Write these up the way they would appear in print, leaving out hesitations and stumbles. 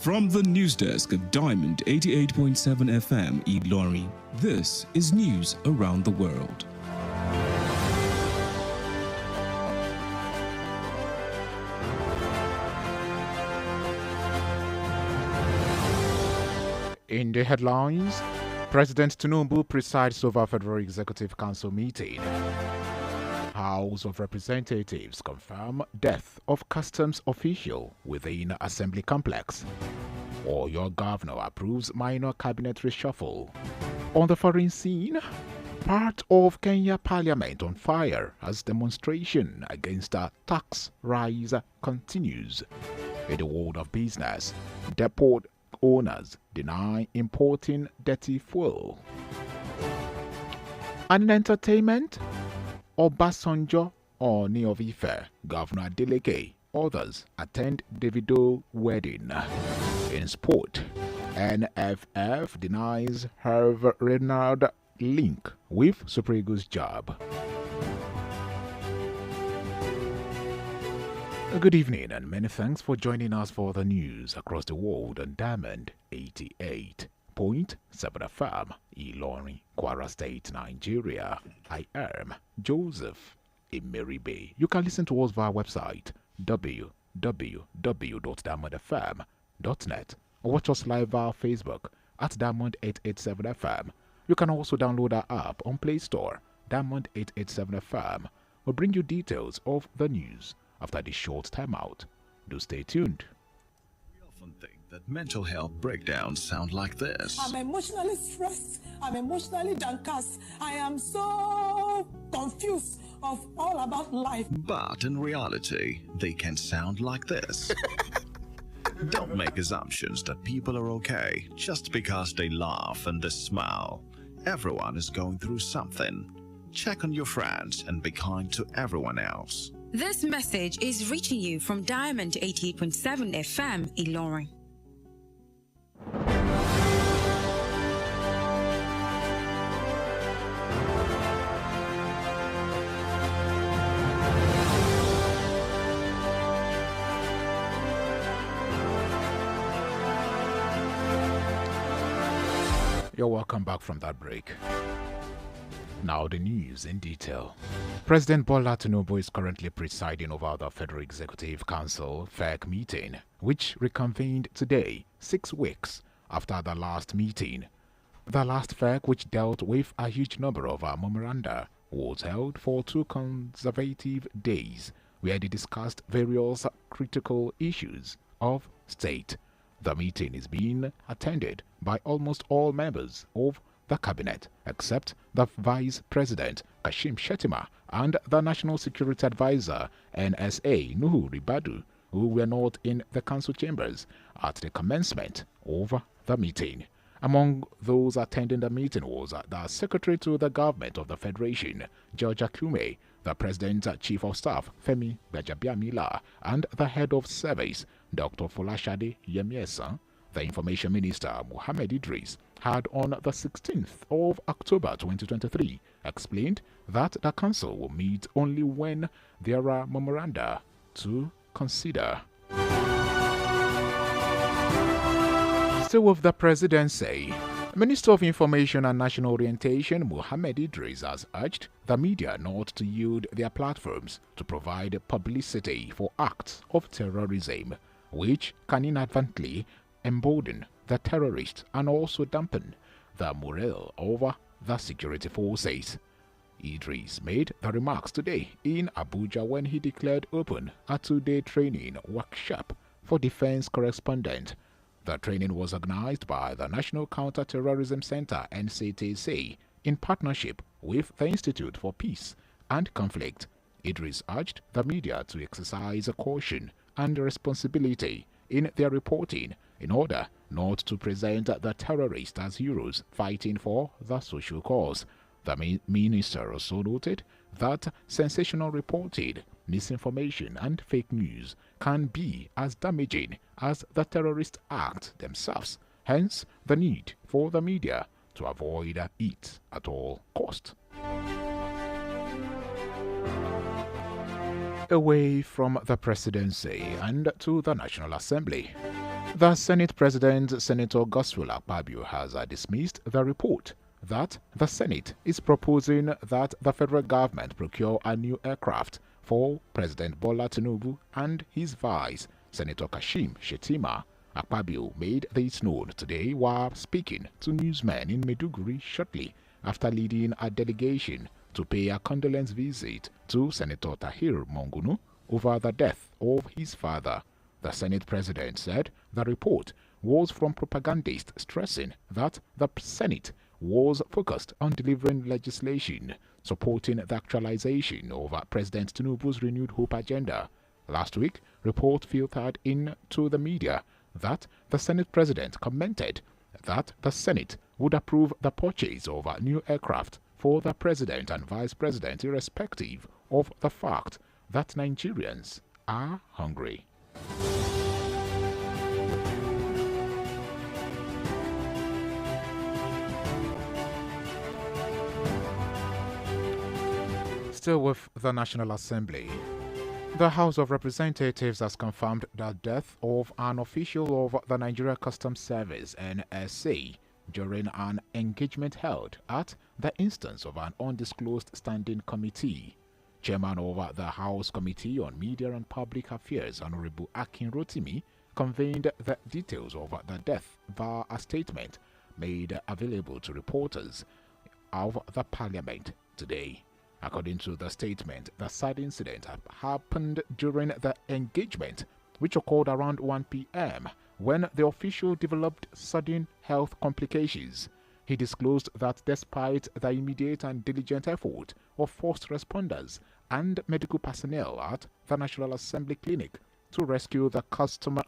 From the news desk of Diamond 88.7 FM Ilorin, this is news around the world. In the headlines, President Tinubu presides over Federal Executive Council meeting. House of Representatives confirm death of customs official within Assembly complex. Or your governor approves minor cabinet reshuffle. On the foreign scene, part of Kenya Parliament on fire as demonstration against a tax rise continues. In the world of business, depot owners deny importing dirty fuel. And in entertainment, Obasanjo Oni of Ife, Governor Adeleke, others attend Davido wedding. In sport, NFF denies Hervé Renard link with Super Eagles job. Good evening and many thanks for joining us for the news across the world on Diamond 88.7 FM, Ilorin, Kwara State, Nigeria. I am Joseph Emeribe. You can listen to us via our website www.diamondfm.net or watch us live via Facebook at Diamond 887 FM. You can also download our app on Play Store, Diamond 887 FM. We'll bring you details of the news after this short timeout. Do stay tuned. We often think that mental health breakdowns sound like this. I'm emotionally stressed. I'm emotionally downcast. I am so confused of all about life. But in reality, they can sound like this. Don't make assumptions that people are okay just because they laugh and they smile. Everyone is going through something. Check on your friends and be kind to everyone else. This message is reaching you from Diamond 88.7 FM Ilorin. You're welcome back from that break. Now the news in detail. President Bola Tinubu is currently presiding over the Federal Executive Council FEC meeting, which reconvened today, 6 weeks after the last meeting. The last FEC, which dealt with a huge number of memoranda, was held for 2 consecutive days, where they discussed various critical issues of state. The meeting is being attended by almost all members of the cabinet, except the Vice President Kashim Shettima and the National Security Advisor NSA Nuhu Ribadu, who were not in the council chambers at the commencement of the meeting. Among those attending the meeting was the Secretary to the Government of the Federation, George Akume, the President's Chief of Staff, Femi Gbajabiamila, and the Head of Service, Dr. Folashade Yemiesa. The Information Minister, Mohammed Idris, had on the 16th of October 2023 explained that the Council will meet only when there are memoranda to consider. Still with the presidency, Minister of Information and National Orientation Mohammed Idris has urged the media not to yield their platforms to provide publicity for acts of terrorism, which can inadvertently embolden the terrorists and also dampen the morale of the security forces. Idris made the remarks today in Abuja when he declared open a 2-day training workshop for defense correspondents. The training was organized by the National Counter-Terrorism Center NCTC in partnership with the Institute for Peace and Conflict. Idris urged the media to exercise caution and responsibility in their reporting in order not to present the terrorists as heroes fighting for the social cause. The minister also noted that sensational reporting, misinformation and fake news can be as damaging as the terrorist act themselves, hence the need for the media to avoid it at all cost. Away from the presidency and to the National Assembly. The Senate President, Senator Godswill Akpabio, has dismissed the report that the Senate is proposing that the federal government procure a new aircraft for President Bola Tinubu and his vice, Senator Kashim Shettima. Akpabio made this known today while speaking to newsmen in Maiduguri shortly after leading a delegation to pay a condolence visit to Senator Tahir Mongunu over the death of his father. The Senate President said the report was from propagandists stressing that the Senate was focused on delivering legislation supporting the actualization of President Tinubu's renewed hope agenda. Last week, report filtered into the media that the Senate President commented that the Senate would approve the purchase of a new aircraft for the President and Vice President irrespective of the fact that Nigerians are hungry. Still with the National Assembly, the House of Representatives has confirmed the death of an official of the Nigeria Customs Service (NSA) during an engagement held at the instance of an undisclosed standing committee. Chairman of the House Committee on Media and Public Affairs, Honorable Akin Rotimi, conveyed the details of the death via a statement made available to reporters of the Parliament today. According to the statement, the sad incident happened during the engagement, which occurred around 1 p.m. when the official developed sudden health complications. He disclosed that despite the immediate and diligent effort of first responders and medical personnel at the National Assembly Clinic to rescue the custom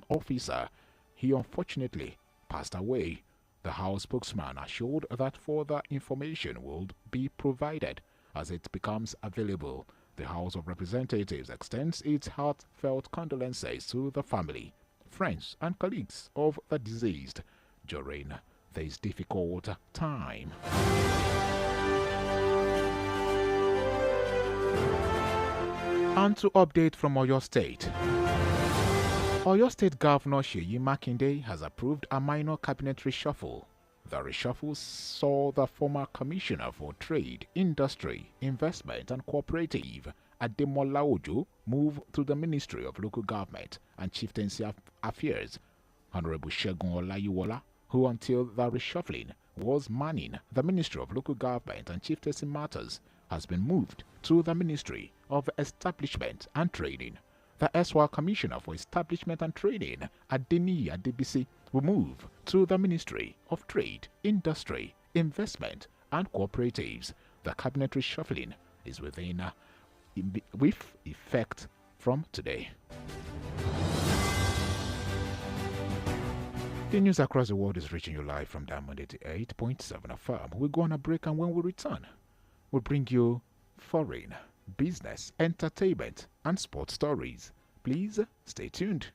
officer, he unfortunately passed away. The House spokesman assured that further information will be provided as it becomes available. The House of Representatives extends its heartfelt condolences to the family, friends, and colleagues of the deceased during this difficult time. And to update from Oyo State. Oyo State Governor Seyi Makinde has approved a minor cabinet reshuffle. The reshuffle saw the former Commissioner for Trade, Industry, Investment and Cooperative, Ademola Ojo, move to the Ministry of Local Government and Chieftaincy Affairs. Honorable Segun Olayiwola, who until the reshuffling was manning the Ministry of Local Government and Chieftaincy Matters, has been moved to the Ministry of Establishment and Training. The erstwhile Commissioner for Establishment and Training, Adeniyi Adebisi, will move to the Ministry of Trade, Industry, Investment and Cooperatives. The cabinet reshuffling is with effect from today. The news across the world is reaching you live from Diamond 88.7 FM. We'll go on a break, and when we return, we'll bring you foreign, business, entertainment, and sports stories. Please stay tuned.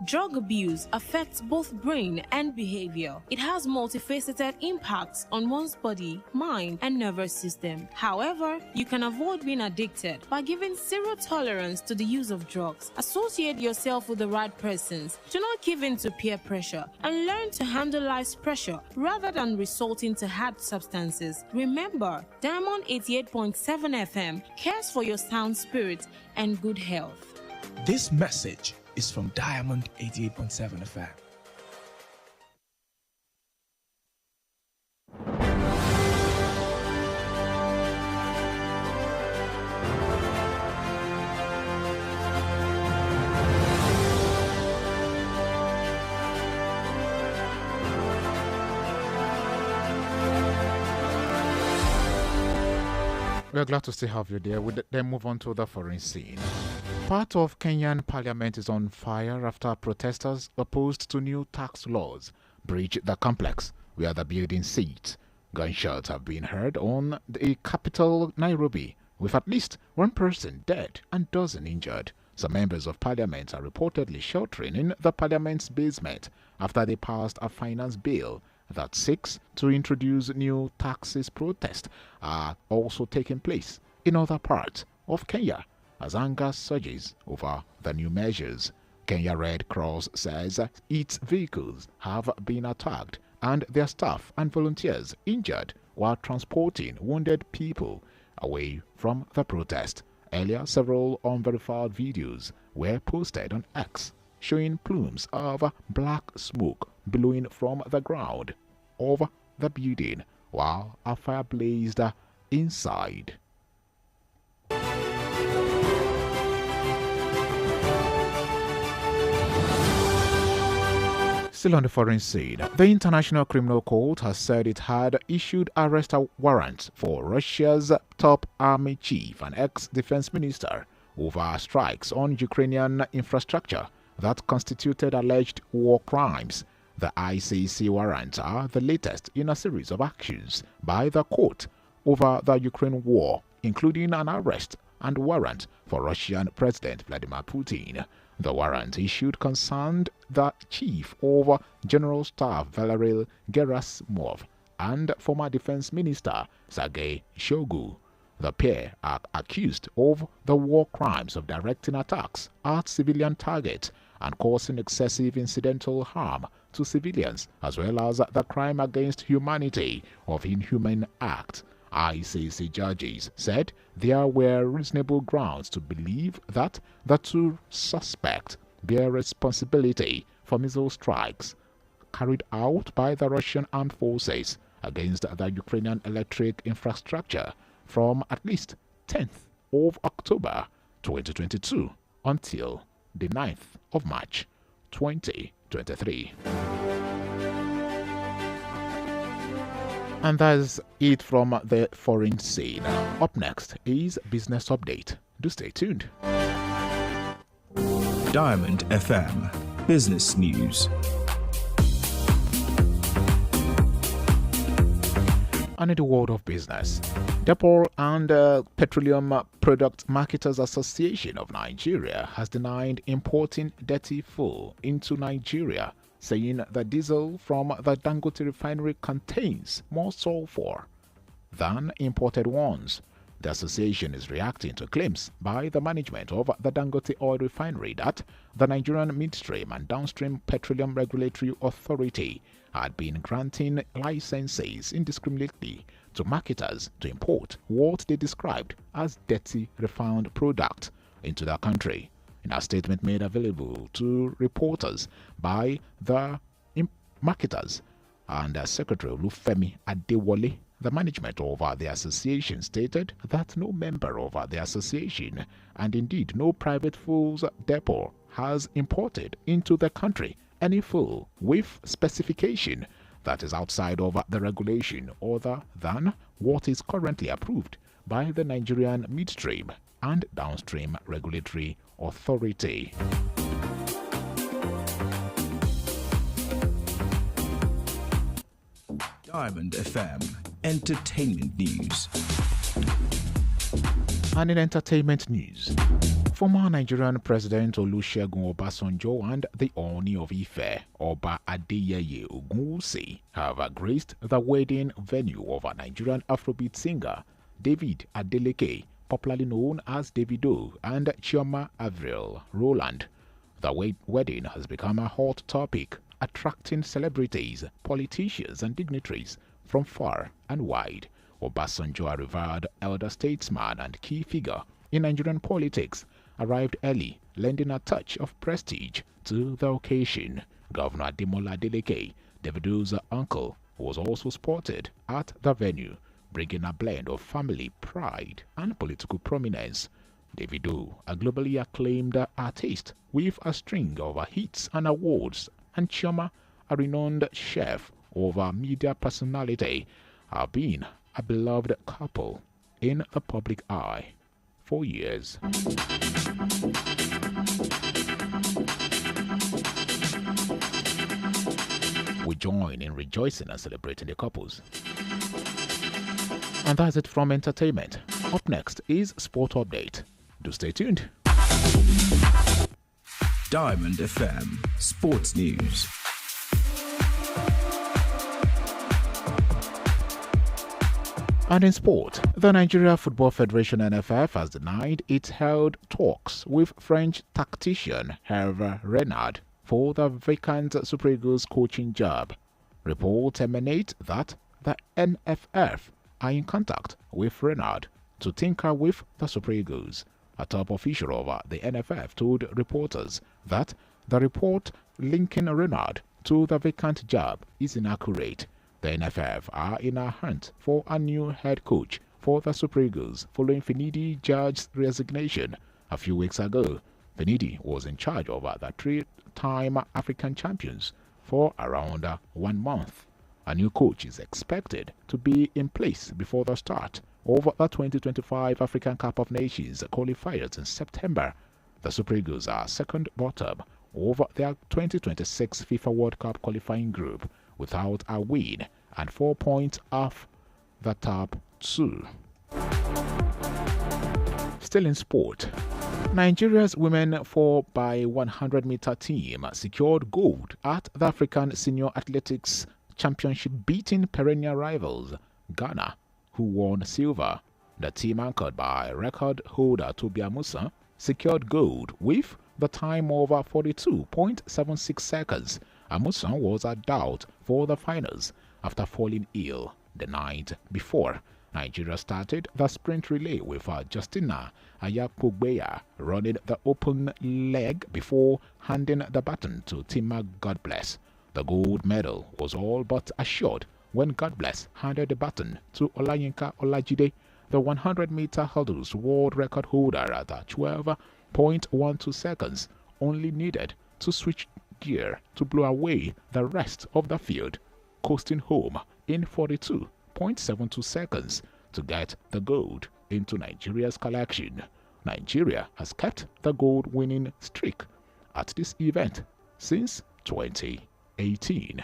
Drug abuse affects both brain and behavior. It has multifaceted impacts on one's body, mind, and nervous system. However, you can avoid being addicted by giving zero tolerance to the use of drugs. Associate yourself with the right persons. Do not give in to peer pressure and learn to handle life's pressure rather than resorting to hard substances. Remember, Diamond 88.7 FM cares for your sound spirit and good health. This message is from Diamond 88.7 FM. We are glad to still have you there. We then move on to the foreign scene. Part of Kenyan parliament is on fire after protesters opposed to new tax laws breached the complex where the building sits. Gunshots have been heard on the capital, Nairobi, with at least one person dead and dozens injured. Some members of parliament are reportedly sheltering in the parliament's basement after they passed a finance bill that seeks to introduce new taxes. Protests are also taking place in other parts of Kenya as anger surges over the new measures. Kenya Red Cross says its vehicles have been attacked and their staff and volunteers injured while transporting wounded people away from the protest. Earlier, several unverified videos were posted on X showing plumes of black smoke billowing from the ground of the building while a fire blazed inside. Still on the foreign scene, the International Criminal Court has said it had issued arrest warrants for Russia's top army chief and ex-defense minister over strikes on Ukrainian infrastructure that constituted alleged war crimes. The ICC warrants are the latest in a series of actions by the court over the Ukraine war, including an arrest and warrant for Russian President Vladimir Putin. The warrant issued concerned the chief of General Staff Valery Gerasimov and former defense minister Sergei Shoigu. The pair are accused of the war crimes of directing attacks at civilian targets and causing excessive incidental harm to civilians, as well as the crime against humanity of inhuman act. ICC judges said there were reasonable grounds to believe that the two suspects bear responsibility for missile strikes carried out by the Russian armed forces against the Ukrainian electric infrastructure from at least 10th of October 2022 until the 9th of March 2023. And that's it from the foreign scene. Up next is Business Update. Do stay tuned. Diamond FM Business News. And in the world of business, Depot and Petroleum Product Marketers Association of Nigeria has denied importing dirty fuel into Nigeria, saying the diesel from the Dangote refinery contains more sulfur than imported ones. The association is reacting to claims by the management of the Dangote oil refinery that the Nigerian Midstream and Downstream Petroleum Regulatory Authority had been granting licenses indiscriminately to marketers to import what they described as dirty refined product into the country. In a statement made available to reporters by the marketers and Secretary Olufemi Adewale, the management of the association stated that no member of the association and indeed no private fuels depot has imported into the country any fuel with specification that is outside of the regulation other than what is currently approved by the Nigerian Midstream and Downstream Regulatory Authority. Diamond FM Entertainment News. And in entertainment news, former Nigerian President Olusegun Obasanjo and the Ooni of Ife, Oba Adeyeye Ogunwusi, have graced the wedding venue of a Nigerian Afrobeat singer, David Adeleke, popularly known as Davido, and Chioma Avril Rowland. The wedding has become a hot topic, attracting celebrities, politicians, and dignitaries from far and wide. Obasanjo, a revered elder statesman and key figure in Nigerian politics, arrived early, lending a touch of prestige to the occasion. Governor Ademola Adeleke, Davido's uncle, was also spotted at the venue, bringing a blend of family pride and political prominence. Davido, a globally acclaimed artist with a string of hits and awards, and Chioma, a renowned chef of a media personality, have been a beloved couple in the public eye for years. We join in rejoicing and celebrating the couples. And that's it from entertainment. Up next is Sport Update. Do stay tuned. Diamond FM Sports News. And in sport, the Nigeria Football Federation NFF has denied it held talks with French tactician Hervé Renard for the vacant Super Eagles coaching job. Reports emanate that the NFF are in contact with Renard to tinker with the Super Eagles. A top official of the NFF told reporters that the report linking Renard to the vacant job is inaccurate. The NFF are in a hunt for a new head coach for the Super Eagles following Finidi George's resignation a few weeks ago. Finidi was in charge of the three-time African champions for around 1 month. A new coach is expected to be in place before the start of the 2025 African Cup of Nations qualifiers in September. The Super Eagles are second bottom of their 2026 FIFA World Cup qualifying group without a win and 4 points off the top two. Still in sport, Nigeria's women 4x100 meter team secured gold at the African Senior Athletics Championship, beating perennial rivals Ghana, who won silver. The team, anchored by record holder Tobia Musa, secured gold with the time of 42.76 seconds. Amusan was a doubt for the finals after falling ill the night before. Nigeria started the sprint relay with Justina Ayakogbeya running the open leg before handing the baton to Tima Godbless. The gold medal was all but assured when Godbless handed the baton to Olayinka Olajide, the 100-meter hurdles world record holder, at 12.12 seconds, only needed to switch gear to blow away the rest of the field, coasting home in 42.72 seconds to get the gold into Nigeria's collection. Nigeria has kept the gold-winning streak at this event since 2018.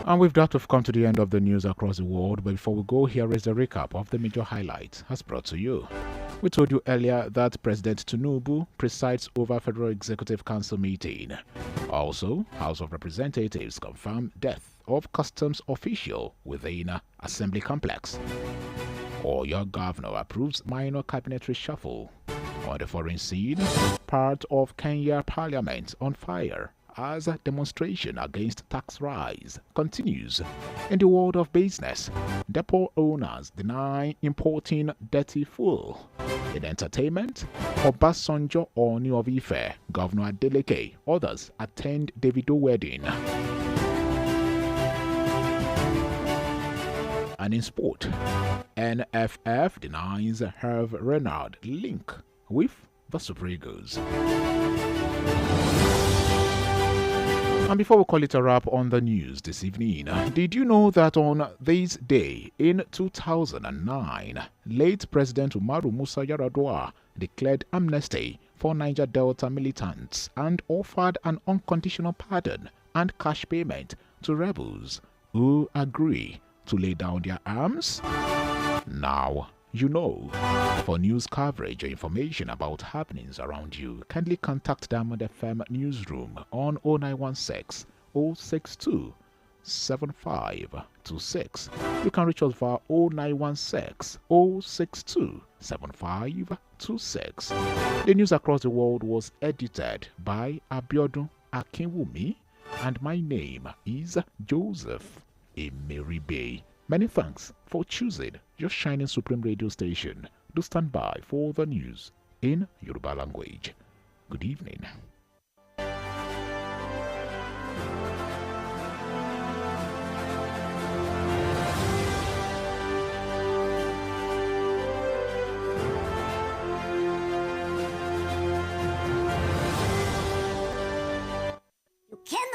And with that, we've come to the end of the news across the world. But before we go, here is a recap of the major highlights as brought to you. We told you earlier that President Tinubu presides over Federal Executive Council meeting. Also, House of Representatives confirmed death of customs official within Assembly complex. Or your governor approves minor cabinet reshuffle. On the foreign scene, part of Kenya Parliament on fire as a demonstration against tax rise continues. In the world of business, depot owners deny importing dirty fuel. In entertainment, Obasanjo Oni of Ife, Governor Adeleke, others attend Davido wedding. And in sport, NFF denies Hervé Renard link with the Super Eagles. And before we call it a wrap on the news this evening, did you know that on this day in 2009, late President Umaru Musa Yar'Adua declared amnesty for Niger Delta militants and offered an unconditional pardon and cash payment to rebels who agree to lay down their arms? Now you know. For news coverage or information about happenings around you, kindly contact Diamond FM Newsroom on 0916 062 7526. You can reach us via 0916 062 7526. The news across the world was edited by Abiodun Akinwumi, and my name is Joseph Emeribe. Many thanks for choosing your shining supreme radio station. Do stand by for the news in Yoruba language. Good evening.